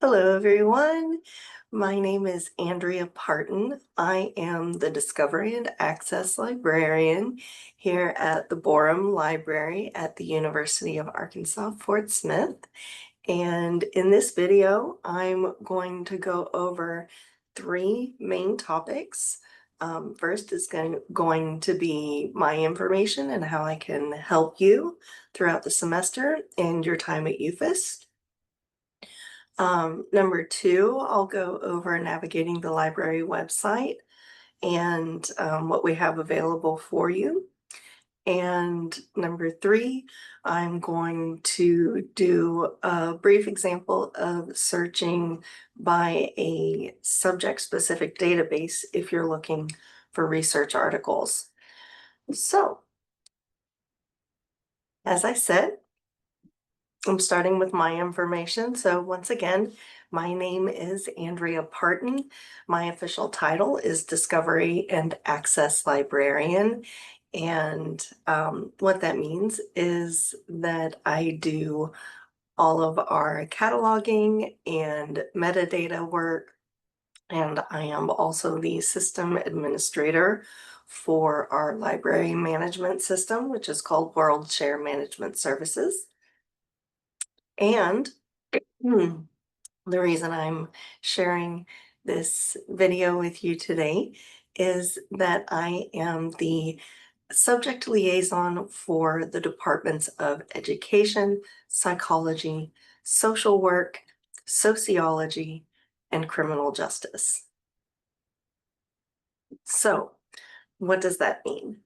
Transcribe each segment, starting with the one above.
Hello, everyone. My name is Andrea Parton. I am the Discovery and Access Librarian here at the Borum Library at the University of Arkansas, Fort Smith. And in this video, I'm going to go over three main topics. First is going to be my information and how I can help you throughout the semester and your time at UFAS. Number two, I'll go over navigating the library website and what we have available for you. And number three, I'm going to do a brief example of searching by a subject-specific database if you're looking for research articles. So, as I said, I'm starting with my information. So once again, my name is Andrea Parton. My official title is Discovery and Access Librarian. And what that means is that I do all of our cataloging and metadata work. And I am also the system administrator for our library management system, which is called World Share Management Services. And the reason I'm sharing this video with you today is that I am the subject liaison for the departments of education, psychology, social work, sociology, and criminal justice. So, what does that mean?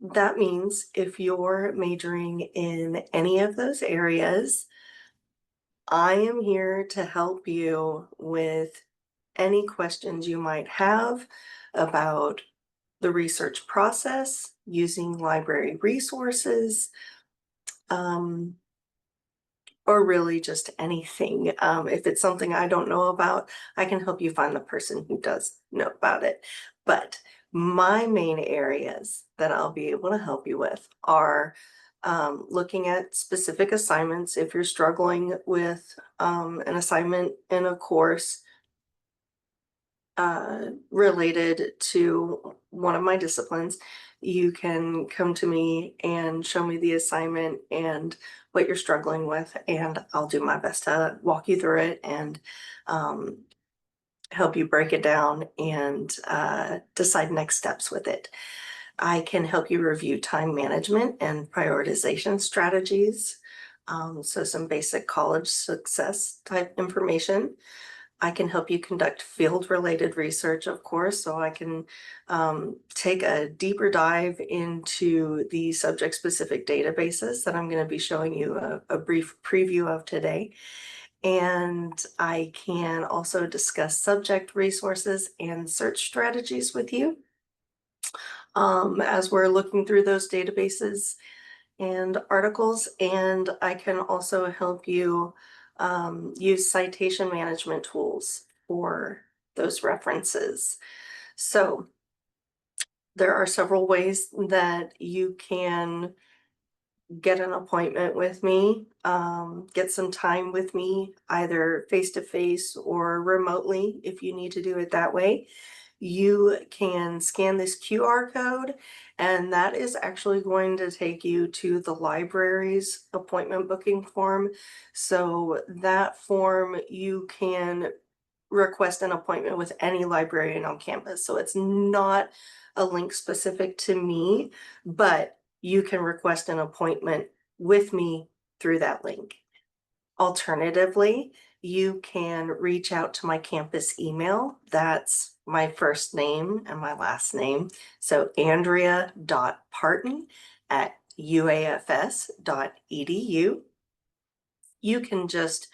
That means if you're majoring in any of those areas, I am here to help you with any questions you might have about the research process, using library resources, or really just anything. If it's something I don't know about, I can help you find the person who does know about it. But my main areas that I'll be able to help you with are looking at specific assignments. If you're struggling with an assignment in a course related to one of my disciplines, you can come to me and show me the assignment and what you're struggling with, and I'll do my best to walk you through it and help you break it down and decide next steps with it. I can help you review time management and prioritization strategies. So some basic college success type information. I can help you conduct field-related research, of course, so I can take a deeper dive into the subject-specific databases that I'm going to be showing you a brief preview of today. And I can also discuss subject resources and search strategies with you as we're looking through those databases and articles. And I can also help you use citation management tools for those references. So there are several ways that you can get an appointment with me, get some time with me, either face-to-face or remotely if you need to do it that way. You can scan this QR code, and that is actually going to take you to the library's appointment booking form. So that form, you can request an appointment with any librarian on campus. So it's not a link specific to me, but you can request an appointment with me through that link. Alternatively, you can reach out to my campus email. That's my first name and my last name. So andrea.parton@uafs.edu. You can just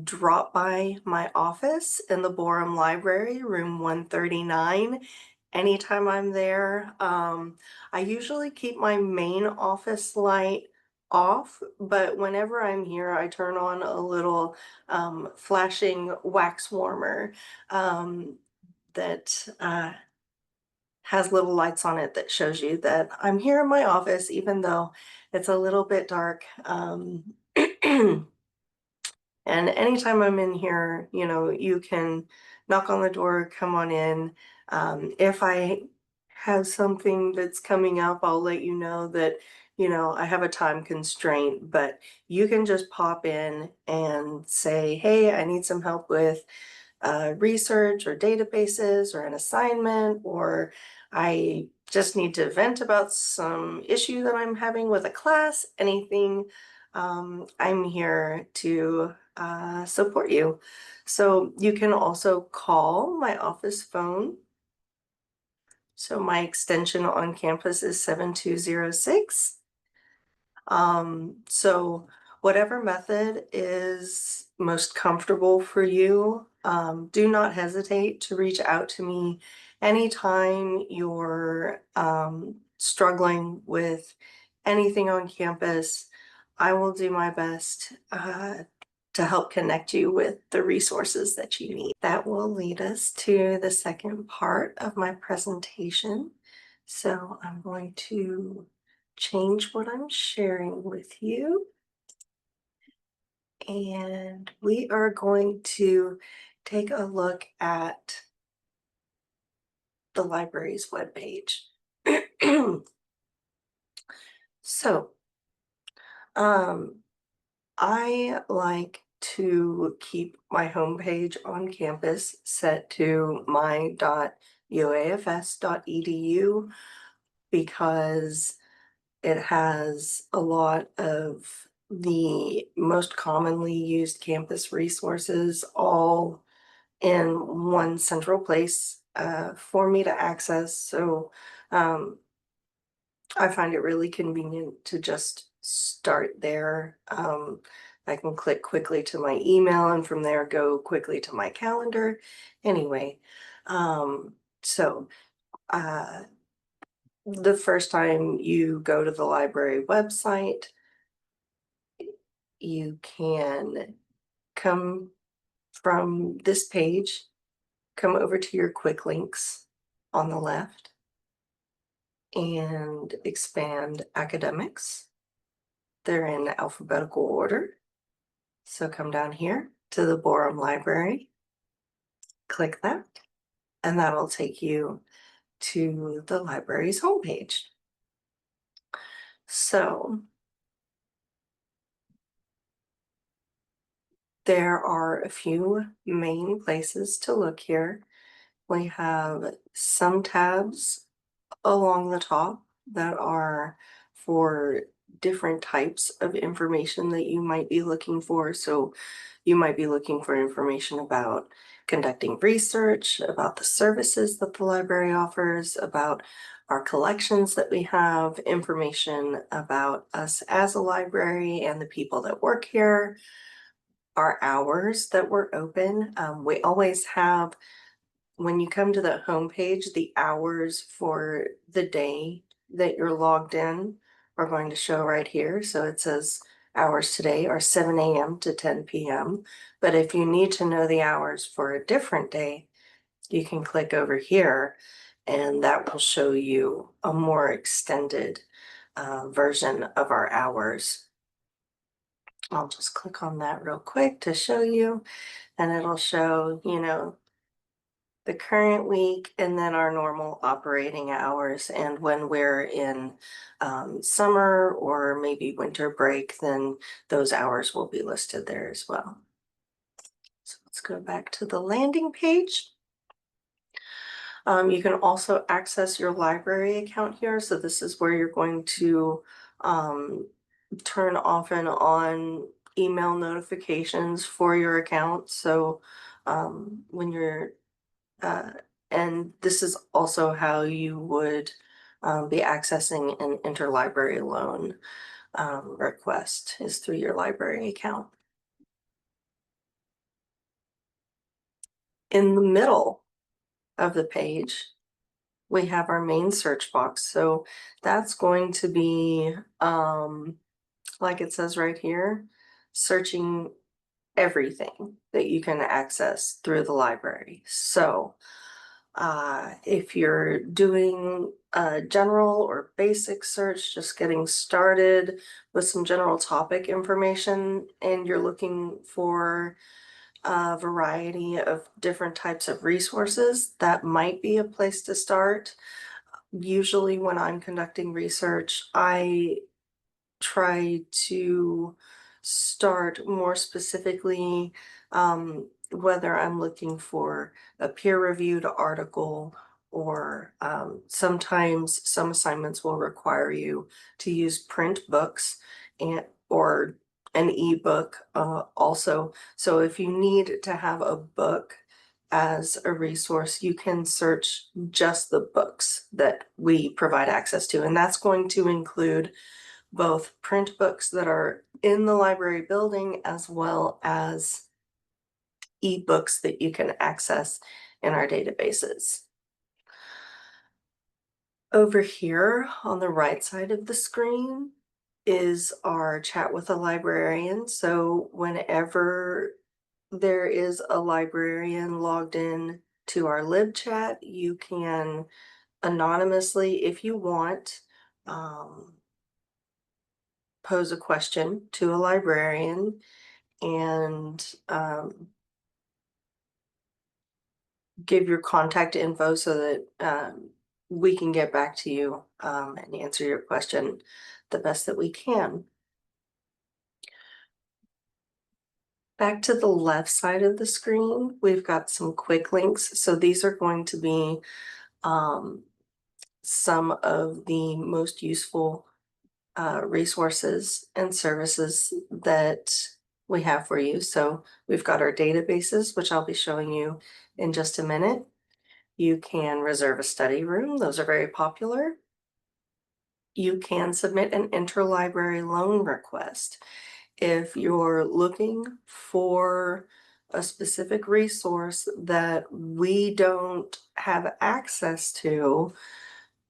drop by my office in the Borum Library, room 139. Anytime I'm there, I usually keep my main office light off, but whenever I'm here, I turn on a little flashing wax warmer that has little lights on it that shows you that I'm here in my office, even though it's a little bit dark. And anytime I'm in here, you can knock on the door, come on in. If I have something that's coming up, I'll let you know that, I have a time constraint, but you can just pop in and say, hey, I need some help with research or databases or an assignment, or I just need to vent about some issue that I'm having with a class, anything. I'm here to support you. So you can also call my office phone. So my extension on campus is 7206. So whatever method is most comfortable for you, do not hesitate to reach out to me anytime you're struggling with anything on campus. I will do my best to help connect you with the resources that you need. That will lead us to the second part of my presentation. So I'm going to change what I'm sharing with you. And we are going to take a look at the library's webpage. So, I like to keep my homepage on campus set to my.uafs.edu because it has a lot of the most commonly used campus resources all in one central place for me to access. So I find it really convenient to just start there. I can click quickly to my email and from there go quickly to my calendar. Anyway, so uh, the first time you go to the library website, you can come from this page, come over to your quick links on the left and expand academics. They're in alphabetical order. So come down here to the Borum Library, click that, and that'll take you to the library's homepage. So there are a few main places to look here. We have some tabs along the top that are for different types of information that you might be looking for. So you might be looking for information about conducting research, about the services that the library offers, about our collections that we have, information about us as a library and the people that work here, our hours that we're open. We always have, when you come to the homepage, the hours for the day that you're logged in are going to show right here. So it says hours today are 7 a.m. to 10 p.m. But if you need to know the hours for a different day, you can click over here and that will show you a more extended version of our hours. I'll just click on that real quick to show you, and it'll show, the current week and then our normal operating hours. And when we're in summer or maybe winter break, then those hours will be listed there as well. So let's go back to the landing page. You can also access your library account here. So this is where you're going to turn off and on email notifications for your account. So when you're and this is also how you would be accessing an interlibrary loan request is through your library account. In the middle of the page, we have our main search box. So that's going to be, like it says right here, searching everything that you can access through the library. So If you're doing a general or basic search, just getting started with some general topic information, and you're looking for a variety of different types of resources, that might be a place to start. Usually when I'm conducting research, I try to start more specifically, whether I'm looking for a peer-reviewed article, or sometimes some assignments will require you to use print books and or an ebook also. So if you need to have a book as a resource, you can search just the books that we provide access to, and that's going to include both print books that are in the library building as well as ebooks that you can access in our databases. Over here on the right side of the screen is our chat with a librarian. So whenever there is a librarian logged in to our lib chat, you can anonymously, if you want, pose a question to a librarian and give your contact info so that we can get back to you and answer your question the best that we can. Back to the left side of the screen, we've got some quick links. So these are going to be some of the most useful resources and services that we have for you. So we've got our databases, which I'll be showing you in just a minute. You can reserve a study room. Those are very popular. You can submit an interlibrary loan request. If you're looking for a specific resource that we don't have access to,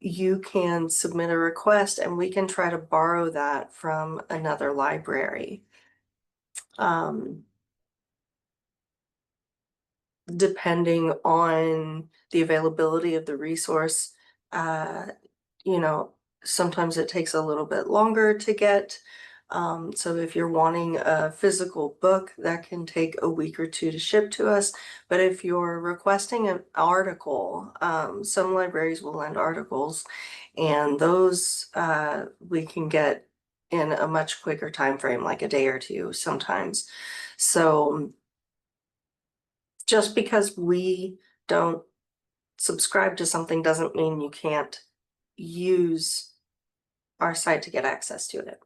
you can submit a request and we can try to borrow that from another library. Depending on the availability of the resource, you know, sometimes it takes a little bit longer to get. So if you're wanting a physical book, that can take a week or two to ship to us. But if you're requesting an article, some libraries will lend articles, and those we can get in a much quicker time frame, like a day or two sometimes. So just because we don't subscribe to something doesn't mean you can't use our site to get access to it.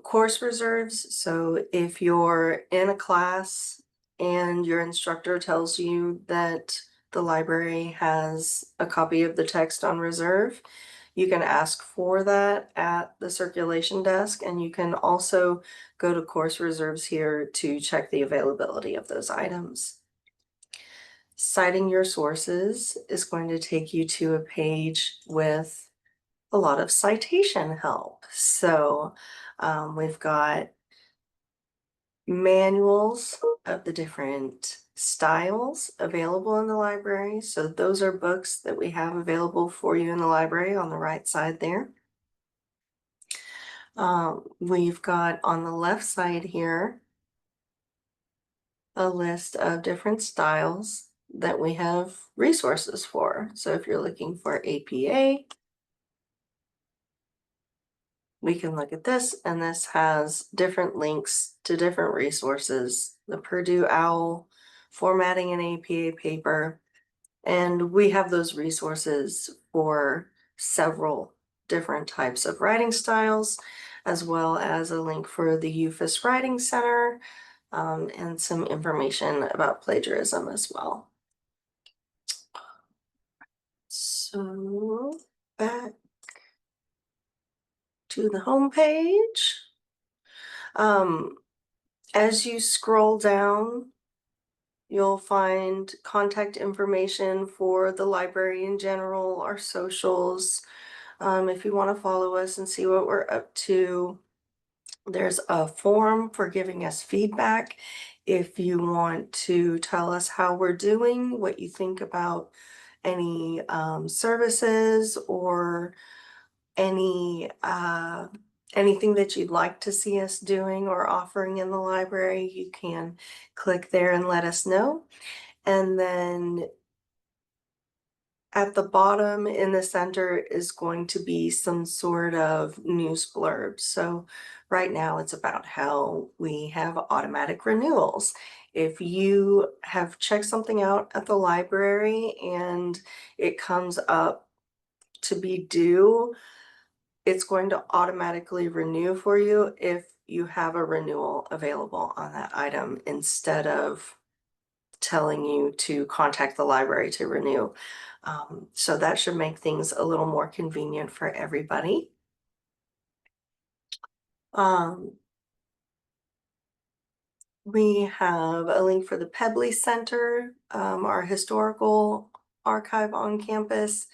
Course reserves. So if you're in a class and your instructor tells you that the library has a copy of the text on reserve, you can ask for that at the circulation desk, and you can also go to course reserves here to check the availability of those items. Citing your sources is going to take you to a page with a lot of citation help. So we've got manuals of the different styles available in the library. So those are books that we have available for you in the library on the right side there. We've got on the left side here a list of different styles that we have resources for. So if you're looking for APA, we can look at this, and this has different links to different resources. The Purdue OWL, formatting an APA paper, and we have those resources for several different types of writing styles, as well as a link for the UFAS Writing Center, and some information about plagiarism as well. So back to the home page. As you scroll down, you'll find contact information for the library in general, our socials. If you want to follow us and see what we're up to, There's a form for giving us feedback. If you want to tell us how we're doing, what you think about any services or any anything that you'd like to see us doing or offering in the library, you can click there and let us know. And then at the bottom in the center is going to be some sort of news blurb. So right now it's about how we have automatic renewals. If you have checked something out at the library and it comes up to be due, it's going to automatically renew for you if you have a renewal available on that item instead of telling you to contact the library to renew. So that should make things a little more convenient for everybody. We have a link for the Pebley Center, our historical archive on campus.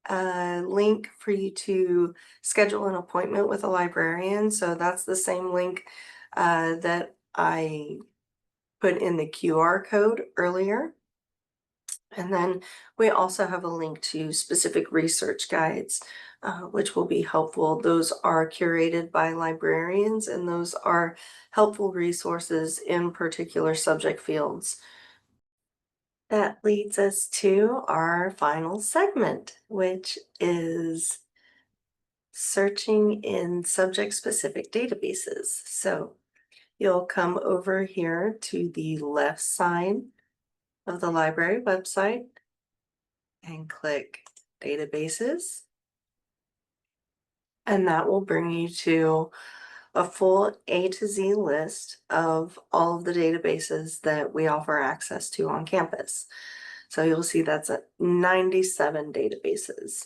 A link for you to schedule an appointment with a librarian. So that's the same link that I put in the QR code earlier. And then we also have a link to specific research guides, which will be helpful. Those are curated by librarians, and those are helpful resources in particular subject fields. That leads us to our final segment, which is searching in subject-specific databases. So you'll come over here to the left side of the library website and click Databases. And that will bring you to a full A to Z list of all of the databases that we offer access to on campus. So you'll see that's 97 databases.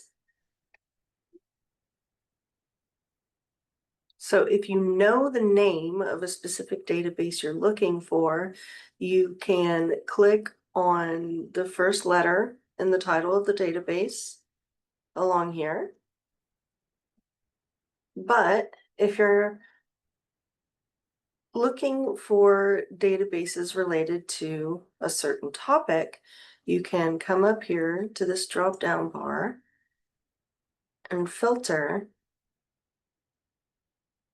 So if you know the name of a specific database you're looking for, you can click on the first letter in the title of the database along here. But if you're looking for databases related to a certain topic, you can come up here to this drop-down bar and filter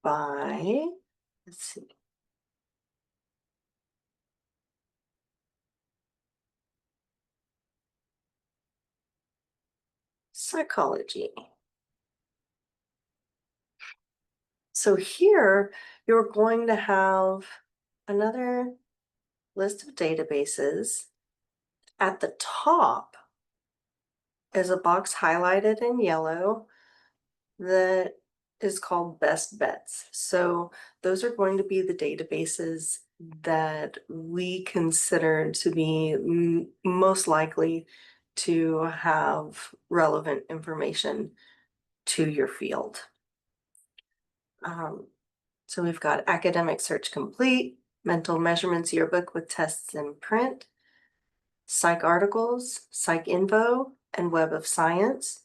by, let's see, psychology. So here you're going to have another list of databases. At the top is a box highlighted in yellow that is called Best Bets. So those are going to be the databases that we consider to be most likely to have relevant information to your field. So we've got Academic Search Complete, Mental Measurements Yearbook with Tests in Print, Psych Articles, Psych Info, and Web of Science.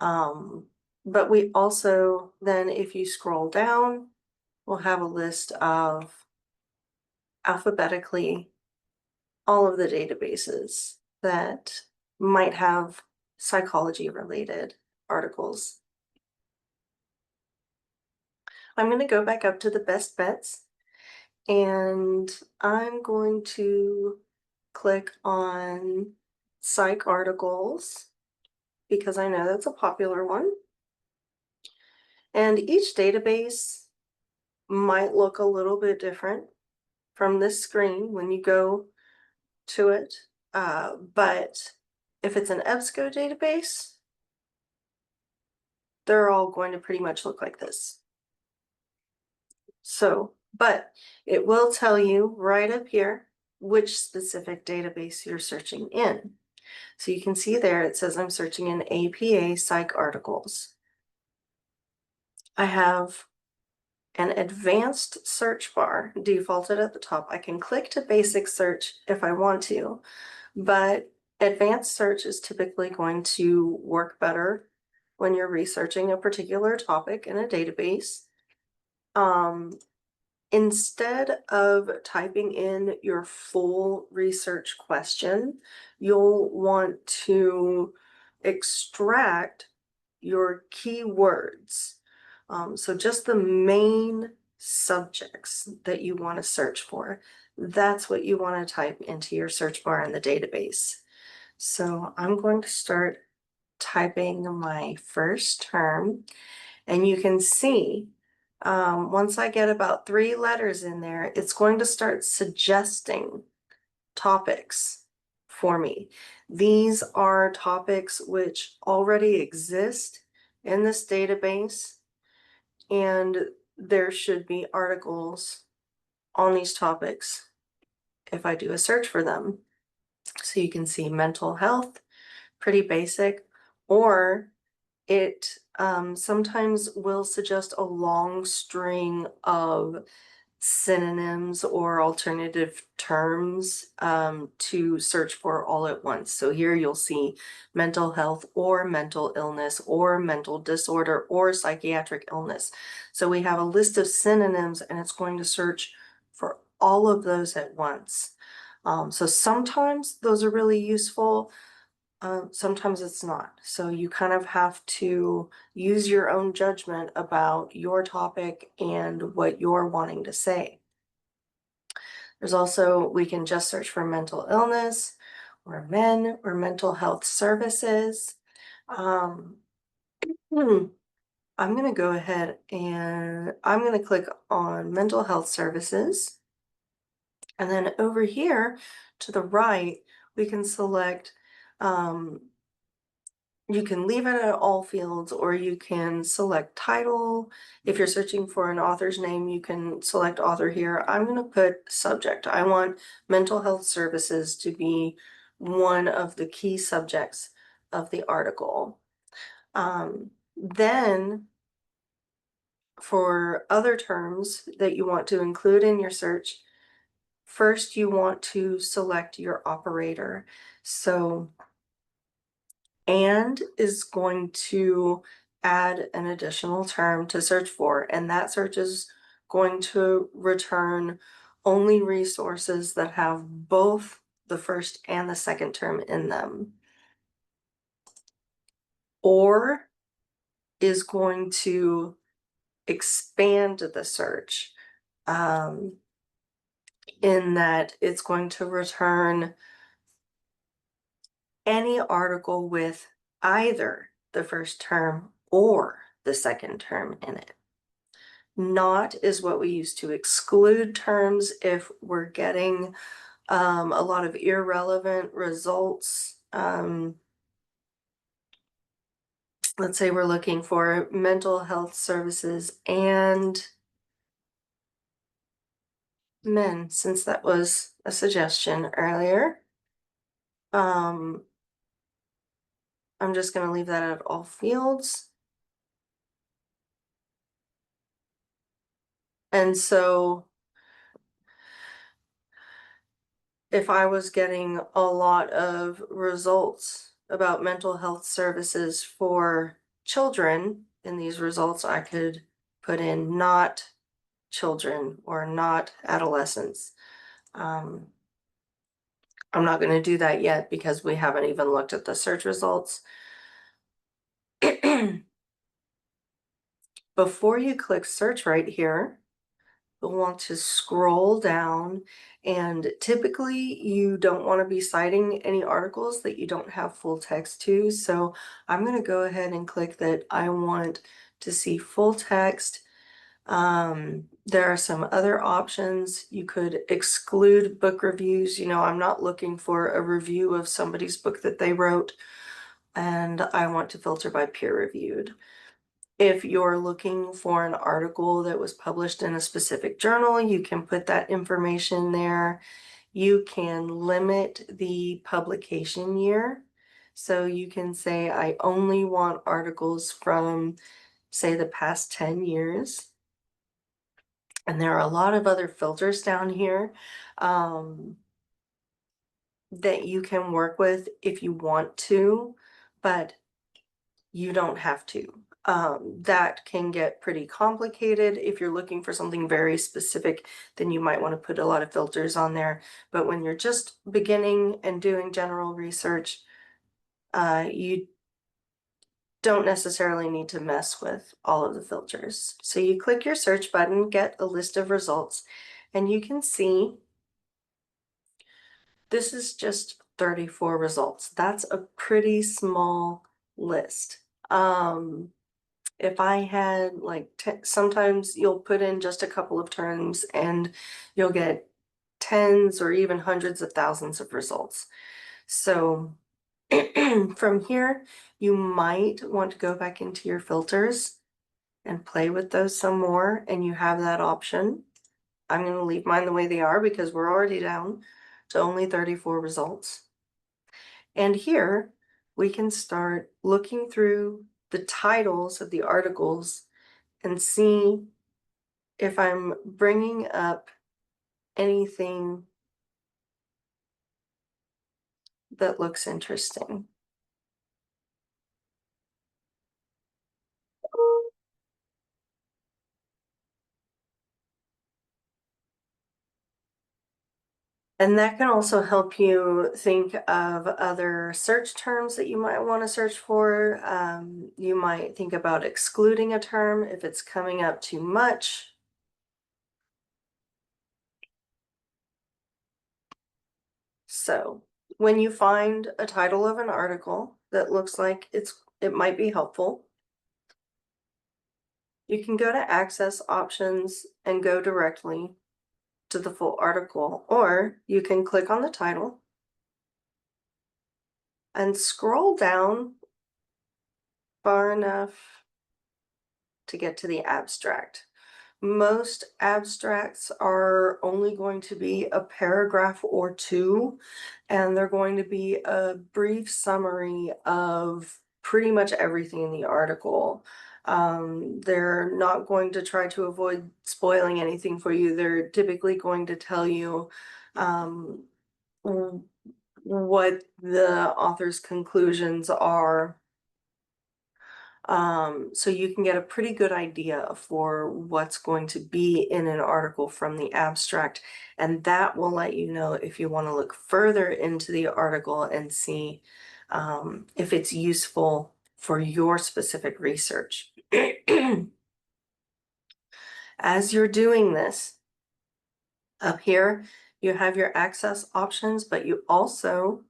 But we also then, if you scroll down, we'll have a list of alphabetically all of the databases that might have psychology related articles. I'm going to go back up to the best bets and I'm going to click on psych articles because I know that's a popular one. And each database might look a little bit different from this screen when you go to it. But if it's an EBSCO database, they're all going to pretty much look like this. So, but it will tell you right up here which specific database you're searching in. So you can see there it says I'm searching in APA psych articles. I have an advanced search bar defaulted at the top. I can click to basic search if I want to, but advanced search is typically going to work better when you're researching a particular topic in a database. Instead of typing in your full research question, you'll want to extract your keywords. So just the main subjects that you want to search for, that's what you want to type into your search bar in the database. So I'm going to start typing my first term, and you can see once I get about 3 letters in there, it's going to start suggesting topics for me. These are topics which already exist in this database, and there should be articles on these topics if I do a search for them. So you can see mental health, pretty basic, or it sometimes will suggest a long string of synonyms or alternative terms to search for all at once. So here you'll see mental health or mental illness or mental disorder or psychiatric illness. So we have a list of synonyms, and it's going to search for all of those at once. So sometimes those are really useful. Sometimes it's not. So you kind of have to use your own judgment about your topic and what you're wanting to say. There's also, we can just search for mental illness or men or mental health services. I'm going to go ahead and I'm going to click on mental health services. And then over here to the right, we can select you can leave it at all fields, or you can select title. If you're searching for an author's name, you can select author here. I'm going to put subject. I want mental health services to be one of the key subjects of the article. Then for other terms that you want to include in your search, first you want to select your operator. So and is going to add an additional term to search for, and that search is going to return only resources that have both the first and the second term in them. Or is going to expand the search in that it's going to return any article with either the first term or the second term in it. Not is what we use to exclude terms if we're getting a lot of irrelevant results. Let's say we're looking for mental health services and men, since that was a suggestion earlier. I'm just going to leave that at all fields. And so if I was getting a lot of results about mental health services for children in these results, I could put in not children or not adolescents. I'm not going to do that yet because we haven't even looked at the search results. Before you click search right here, you'll want to scroll down, and typically you don't want to be citing any articles that you don't have full text to. So I'm going to go ahead and click that I want to see full text. There are some other options. You could exclude book reviews. I'm not looking for a review of somebody's book that they wrote, and I want to filter by peer reviewed. If you're looking for an article that was published in a specific journal, you can put that information there. You can limit the publication year. So you can say, I only want articles from, say, the past 10 years. And there are a lot of other filters down here that you can work with if you want to, but you don't have to. That can get pretty complicated. If you're looking for something very specific, then you might want to put a lot of filters on there. But when you're just beginning and doing general research, you don't necessarily need to mess with all of the filters. So you click your search button, get a list of results, and you can see this is just 34 results. That's a pretty small list. If I had like, sometimes you'll put in just a couple of terms and you'll get tens or even hundreds of thousands of results. So from here, you might want to go back into your filters and play with those some more, and you have that option. I'm going to leave mine the way they are because we're already down to only 34 results. And here we can start looking through the titles of the articles and see if I'm bringing up anything that looks interesting. And that can also help you think of other search terms that you might want to search for. You might think about excluding a term if it's coming up too much. So when you find a title of an article that looks like it might be helpful, you can go to Access Options and go directly to the full article, or you can click on the title and scroll down far enough to get to the abstract. Most abstracts are only going to be a paragraph or two, and they're going to be a brief summary of pretty much everything in the article. They're not going to try to avoid spoiling anything for you. They're typically going to tell you what the author's conclusions are. So you can get a pretty good idea for what's going to be in an article from the abstract, and that will let you know if you want to look further into the article and see if it's useful for your specific research. As you're doing this, up here, you have your access options, but you also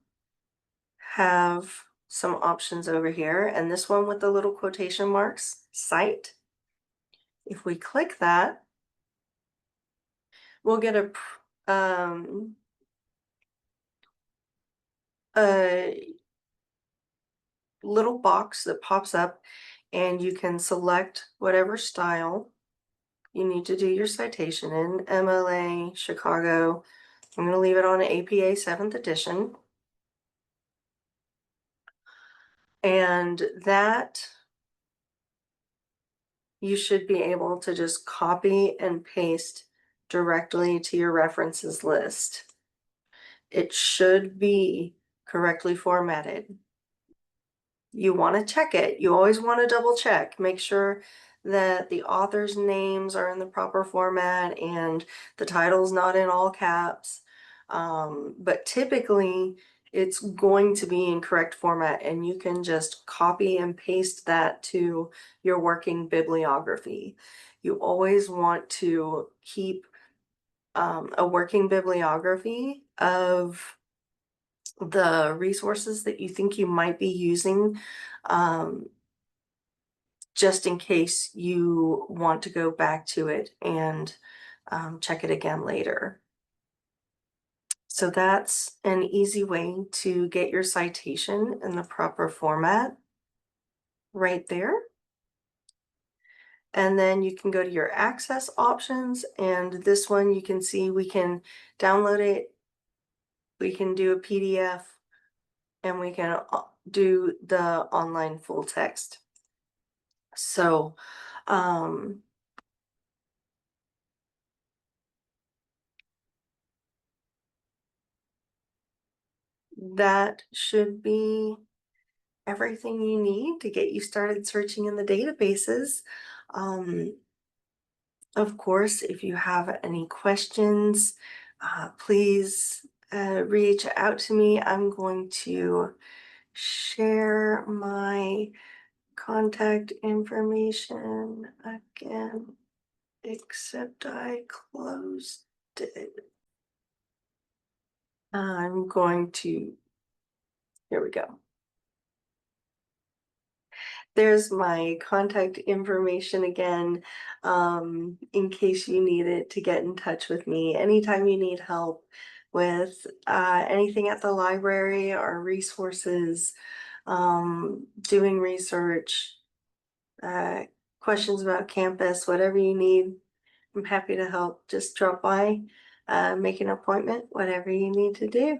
have some options over here, and this one with the little quotation marks, cite. If we click that, we'll get a little box that pops up, and you can select whatever style you need to do your citation in. MLA, Chicago. I'm going to leave it on APA 7th edition. And that you should be able to just copy and paste directly to your references list. It should be correctly formatted. You want to check it. You always want to double check. Make sure that the author's names are in the proper format and the title's not in all caps. But typically it's going to be in correct format, and you can just copy and paste that to your working bibliography. You always want to keep a working bibliography of the resources that you think you might be using, just in case you want to go back to it and check it again later. So that's an easy way to get your citation in the proper format right there. And then you can go to your access options, and this one you can see we can download it, we can do a PDF, and we can do the online full text. So that should be everything you need to get you started searching in the databases. Um, of course, if you have any questions, please reach out to me. I'm going to share my contact information again, except I closed it. I'm going to, here we go. There's my contact information again, in case you need it to get in touch with me. Anytime you need help with anything at the library or resources, doing research, uh, questions about campus, whatever you need, I'm happy to help. Just drop by, make an appointment, whatever you need to do.